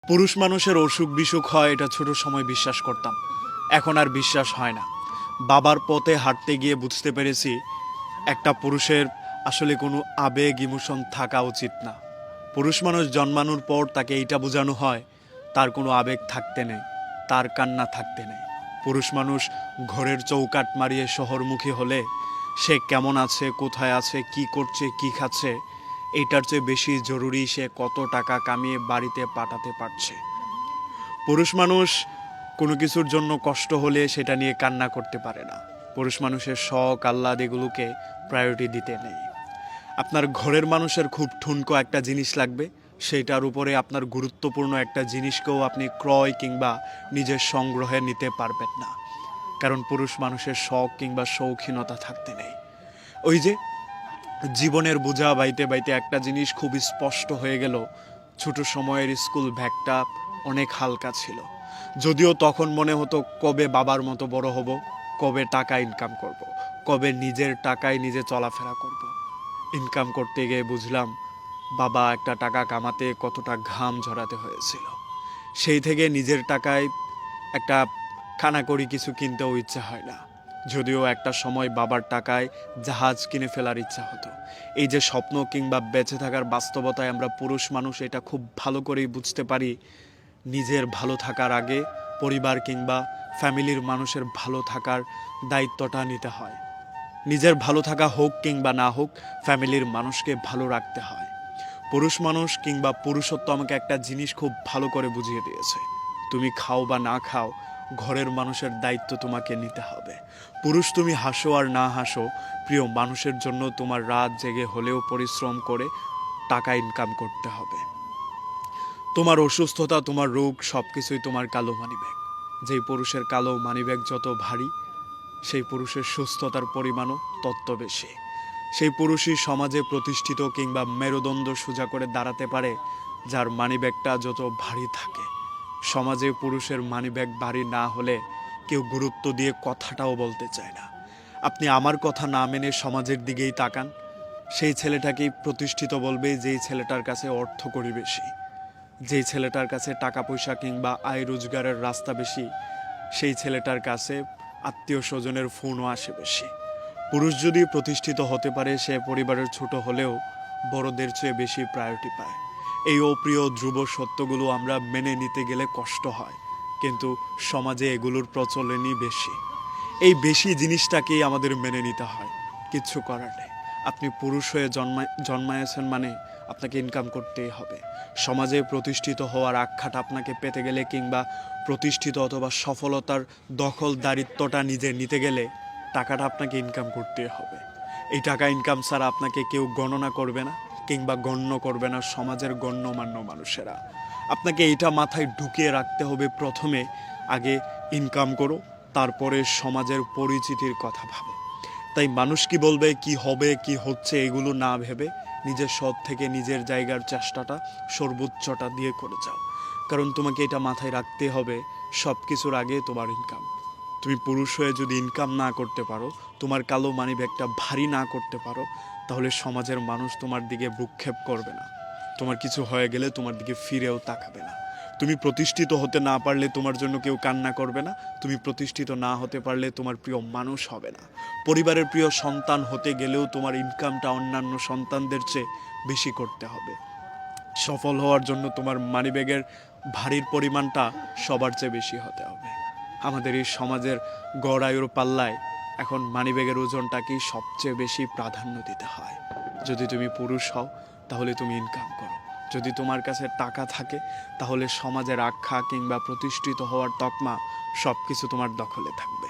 পুরুষ মানুষের অসুখ বিসুখ হয় এটা ছোট সময় বিশ্বাস করতাম, এখন আর বিশ্বাস হয় না। বাবার পথে হাঁটতে গিয়ে বুঝতে পেরেছি একটা পুরুষের আসলে কোনো আবেগ ইমোশন থাকা উচিত না। পুরুষ মানুষ জন্মানোর পর তাকে এইটা বোঝানো হয় তার কোনো আবেগ থাকতে নেই, তার কান্না থাকতে নেই। পুরুষ মানুষ ঘরের চৌকাঠ মারিয়ে শহরমুখী হলে সে কেমন আছে, কোথায় আছে, কি করছে, কি খাচ্ছে, এইটার চেয়ে বেশি জরুরি সে কত টাকা কামিয়ে বাড়িতে পাঠাতে পারছে। পুরুষ মানুষ কোনো কিছুর জন্য কষ্ট হলে সেটা নিয়ে কান্না করতে পারে না। পুরুষ মানুষের শখ আহ্লাদ এগুলোকে প্রায়োরিটি দিতে নেই। আপনার ঘরের মানুষের খুব ঠুনকো একটা জিনিস লাগবে, সেইটার উপরে আপনার গুরুত্বপূর্ণ একটা জিনিসকেও আপনি ক্রয় কিংবা নিজের সংগ্রহে নিতে পারবেন না, কারণ পুরুষ মানুষের শখ কিংবা শৌখিনতা থাকতে নেই। ওই যে জীবনের বোঝা বাইতে বাইতে একটা জিনিস খুব স্পষ্ট হয়ে গেল, ছোট সময়ের স্কুল ব্যাগটা অনেক হালকা ছিল। যদিও তখন মনে হতো কবে বাবার মতো বড় হব, কবে টাকা ইনকাম করব, কবে নিজের টাকায় নিজে চলাফেরা করব। ইনকাম করতে গিয়ে বুঝলাম বাবা একটা টাকা কামাতে কতটা ঘাম ঝরাতে হয়েছিল। সেই থেকে নিজের টাকায় একটা খানাকড়ি কিছু কিনতেও ইচ্ছা হয় না। যদিও একটা সময় বাবার টাকায় জাহাজ কিনে ফেলার ইচ্ছা হতো। এই যে স্বপ্ন কিংবা বেঁচে থাকার বাস্তবতায় আমরা পুরুষ মানুষ এটা খুব ভালো করেই বুঝতে পারি, নিজের ভালো থাকার আগে পরিবার কিংবা ফ্যামিলির মানুষের ভালো থাকার দায়িত্বটা নিতে হয়। নিজের ভালো থাকা হোক কিংবা না হোক, ফ্যামিলির মানুষকে ভালো রাখতে হয়। পুরুষ মানুষ কিংবা পুরুষত্ব আমাকে একটা জিনিস খুব ভালো করে বুঝিয়ে দিয়েছে, তুমি খাও বা না খাও, ঘরের মানুষের দায়িত্ব তোমাকে নিতে হবে। পুরুষ তুমি হাসো আর না হাসো, প্রিয় মানুষের জন্য তোমার রাত জেগে হলেও পরিশ্রম করে টাকা ইনকাম করতে হবে। তোমার অসুস্থতা, তোমার রোগ সব কিছুই তোমার কালো মানিব্যাগ। যেই পুরুষের কালো মানিব্যাগ যত ভারী, সেই পুরুষের সুস্থতার পরিমাণও তত বেশি। সেই পুরুষই সমাজে প্রতিষ্ঠিত কিংবা মেরুদণ্ড সোজা করে দাঁড়াতে পারে যার মানিব্যাগটা যত ভারী থাকে। সমাজে পুরুষের মানিব্যাগ ভারী না হলে কেউ গুরুত্ব দিয়ে কথাটাও বলতে চায় না। আপনি আমার কথা না মেনে সমাজের দিকেই তাকান, সেই ছেলেটাকেই প্রতিষ্ঠিত বলবে যেই ছেলেটার কাছে অর্থকড়ি বেশি, যেই ছেলেটার কাছে টাকা পয়সা কিংবা আয় রোজগারের রাস্তা বেশি, সেই ছেলেটার কাছে আত্মীয় স্বজনের ফোনও আসে বেশি। পুরুষ যদি প্রতিষ্ঠিত হতে পারে, সে পরিবারের ছোট হলেও বড়দের চেয়ে বেশি প্রায়োরিটি পায়। এই অপ্রিয় ধ্রুব সত্যগুলো আমরা মেনে নিতে গেলে কষ্ট হয়, কিন্তু সমাজে এগুলোর প্রচলনই বেশি। এই বেশি জিনিসটাকেই আমাদের মেনে নিতে হয়, কিচ্ছু করার নেই। আপনি পুরুষ হয়ে জন্মায়েছেন মানে আপনাকে ইনকাম করতেই হবে। সমাজে প্রতিষ্ঠিত হওয়ার আখ্যাটা আপনাকে পেতে গেলে কিংবা প্রতিষ্ঠিত অথবা সফলতার দখলদারিত্বটা নিজে নিতে গেলে টাকাটা আপনাকে ইনকাম করতেই হবে। এই টাকা ইনকাম ছাড়া আপনাকে কেউ গণনা করবে না কিংবা গণ্য করবে না সমাজের গণ্যমান্য মানুষেরা। আপনাকে এইটা মাথায় ঢুকিয়ে রাখতে হবে, প্রথমে আগে ইনকাম করো, তারপরে সমাজের পরিচিতির কথা ভাবো। তাই মানুষ কি বলবে, কি হবে, কি হচ্ছে, এগুলো না ভেবে নিজের সৎ থেকে নিজের জায়গার চেষ্টাটা সর্বোচ্চটা দিয়ে করে যাও। কারণ তোমাকে এটা মাথায় রাখতে হবে, সব কিছুর আগে তোমার ইনকাম। তুমি পুরুষ হয়ে যদি ইনকাম না করতে পারো, তোমার কালো মানিব্যাগটা ভারী না করতে পারো, তাহলে সমাজের মানুষ তোমার দিকে ভ্রুক্ষেপ করবে না। তোমার কিছু হয়ে গেলে তোমার দিকে ফিরেও তাকাবে না। তুমি প্রতিষ্ঠিত হতে না পারলে তোমার জন্য কেউ কান্না করবে না। তুমি প্রতিষ্ঠিত না হতে পারলে তোমার প্রিয় মানুষ হবে না। পরিবারের প্রিয় সন্তান হতে গেলেও তোমার ইনকামটা অন্যান্য সন্তানদের চেয়ে বেশি করতে হবে। সফল হওয়ার জন্য তোমার মানিব্যাগের ভারীর পরিমাণটা সবার চেয়ে বেশি হতে হবে। আমাদের এই সমাজের গড় আয়ুর পাল্লায় এখন মানিব্যাগের ওজনটাকেই সবচেয়ে বেশি প্রাধান্য দিতে হয়। যদি তুমি পুরুষ হও তাহলে তুমি ইনকাম করো, যদি তোমার কাছে টাকা থাকে তাহলে সমাজের আখ্যা কিংবা প্রতিষ্ঠিত হওয়ার তকমা সব কিছু তোমার দখলে থাকবে।